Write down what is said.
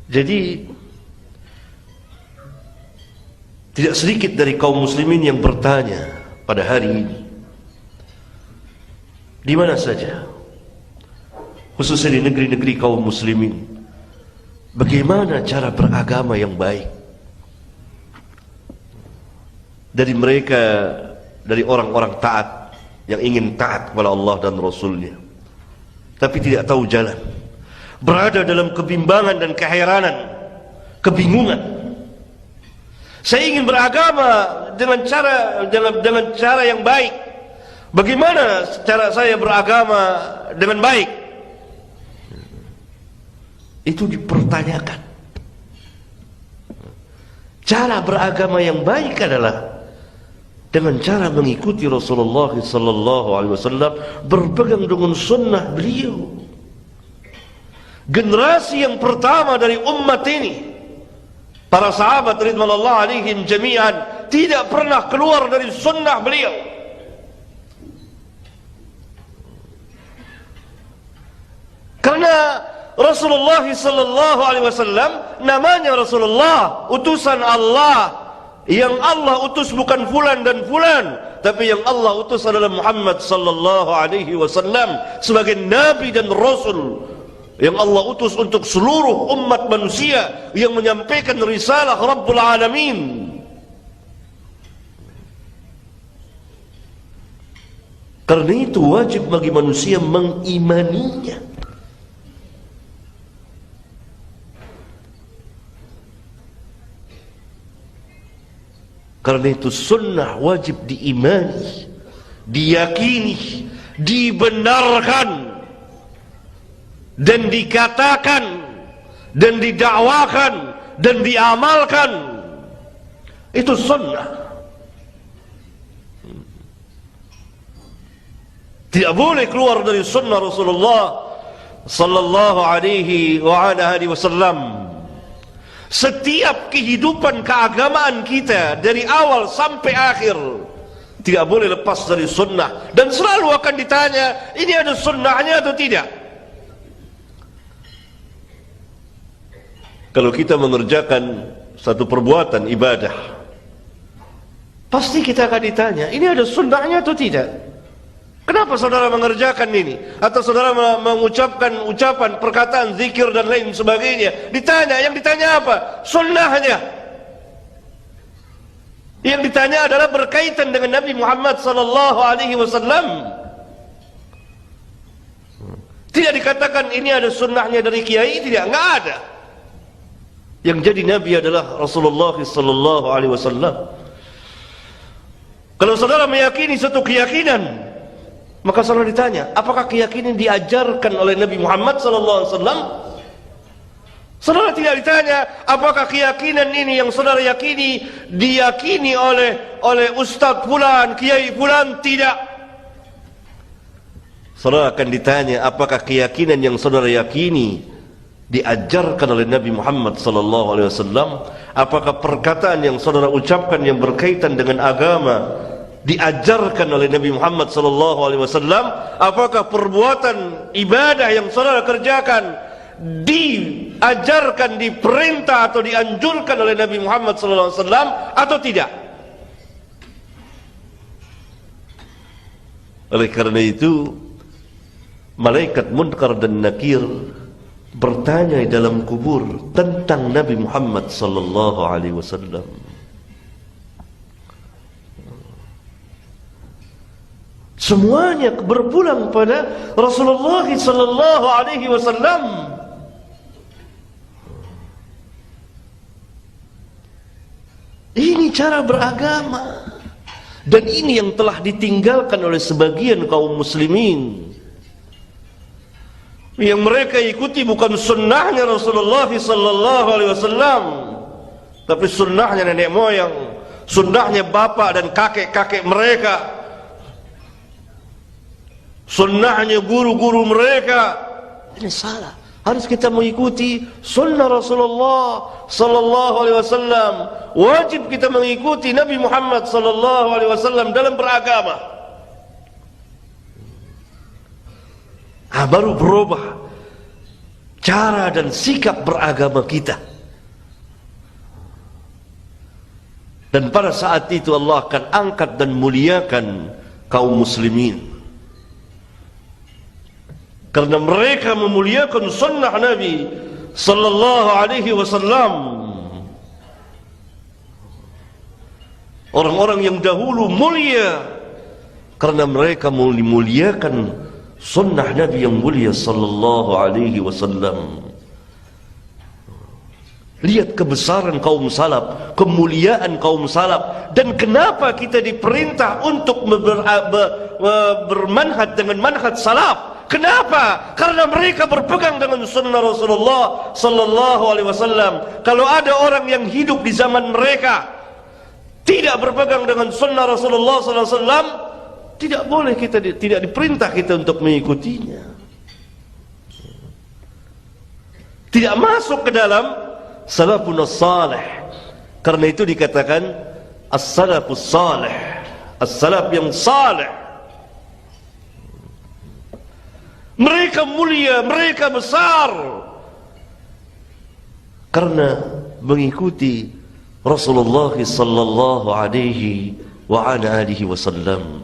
Jadi tidak sedikit dari kaum muslimin yang bertanya pada hari ini, di mana saja, khususnya di negeri-negeri kaum muslimin, bagaimana cara beragama yang baik dari mereka, dari orang-orang taat yang ingin taat kepada Allah dan Rasulnya, tapi tidak tahu jalan, berada dalam kebimbangan dan keheranan, kebingungan. Saya ingin beragama dengan cara yang baik. Bagaimana cara saya beragama dengan baik? Itu dipertanyakan. Cara beragama yang baik adalah dengan cara mengikuti Rasulullah sallallahu alaihi wasallam, berpegang dengan sunnah beliau. Generasi yang pertama dari umat ini, para sahabat ridwanullah alaihim jami'an, tidak pernah keluar dari sunnah beliau. Karena Rasulullah sallallahu alaihi wasallam namanya Rasulullah, utusan Allah. Yang Allah utus bukan fulan dan fulan, tapi yang Allah utus adalah Muhammad sallallahu alaihi wasallam sebagai nabi dan rasul yang Allah utus untuk seluruh umat manusia, yang menyampaikan risalah Rabbul Alamin. Karena itu wajib bagi manusia mengimaninya. Karena itu sunnah wajib diimani, diyakini, dibenarkan, dan dikatakan, dan didakwakan, dan diamalkan. Itu sunnah. Tidak boleh keluar dari sunnah Rasulullah sallallahu alaihi wa ala alihi wasallam. Setiap kehidupan keagamaan kita dari awal sampai akhir tidak boleh lepas dari sunnah, dan selalu akan ditanya, ini ada sunnahnya atau tidak? Kalau kita mengerjakan satu perbuatan ibadah, pasti kita akan ditanya, ini ada sunnahnya atau tidak? Kenapa saudara mengerjakan ini? Atau saudara mengucapkan ucapan, perkataan, zikir dan lain sebagainya. Ditanya, yang ditanya apa? Sunnahnya. Yang ditanya adalah berkaitan dengan Nabi Muhammad sallallahu alaihi wasallam. Tidak dikatakan ini ada sunnahnya dari kiai, tidak, enggak ada. Yang jadi Nabi adalah Rasulullah sallallahu alaihi wasallam. Kalau saudara meyakini satu keyakinan, maka saudara ditanya, apakah keyakinan diajarkan oleh Nabi Muhammad SAW? Saudara tidak ditanya, apakah keyakinan ini yang saudara yakini diyakini oleh Ustaz fulan, Kiai fulan? Tidak. Saudara akan ditanya, apakah keyakinan yang saudara yakini diajarkan oleh Nabi Muhammad SAW? Apakah perkataan yang saudara ucapkan yang berkaitan dengan agama diajarkan oleh Nabi Muhammad sallallahu alaihi wasallam? Apakah perbuatan ibadah yang saudara kerjakan diajarkan, diperintah atau dianjurkan oleh Nabi Muhammad sallallahu alaihi wasallam atau tidak? Oleh karena itu, malaikat Munkar dan Nakir bertanya dalam kubur tentang Nabi Muhammad sallallahu alaihi wasallam. Semuanya berpulang pada Rasulullah sallallahu alaihi wasallam. Ini cara beragama, dan ini yang telah ditinggalkan oleh sebagian kaum muslimin, yang mereka ikuti bukan sunnahnya Rasulullah sallallahu alaihi wasallam, tapi sunnahnya nenek moyang, sunnahnya bapak dan kakek-kakek mereka, sunnahnya guru-guru mereka. Ini salah. Harus kita mengikuti sunnah Rasulullah sallallahu alaihi wasallam. Wajib kita mengikuti Nabi Muhammad sallallahu alaihi wasallam dalam beragama. Baru berubah cara dan sikap beragama kita. Dan pada saat itu Allah akan angkat dan muliakan kaum muslimin, karena mereka memuliakan sunnah Nabi sallallahu alaihi wasallam. Orang-orang yang dahulu mulia karena mereka memuliakan sunnah Nabi yang mulia sallallahu alaihi wasallam. Lihat kebesaran kaum salaf, kemuliaan kaum salaf, dan kenapa kita diperintah untuk bermanhaj dengan manhaj salaf. Kenapa? Karena mereka berpegang dengan sunnah Rasulullah sallallahu alaihi wasallam. Kalau ada orang yang hidup di zaman mereka tidak berpegang dengan sunnah Rasulullah sallallahu alaihi wasallam, tidak boleh kita, tidak diperintah kita untuk mengikutinya. Tidak masuk ke dalam salafun as-salih. Karena itu dikatakan as-salafus salih, as-salaf yang salih. Mereka mulia, mereka besar karena mengikuti Rasulullah sallallahu alaihi wa ala alihi wasallam.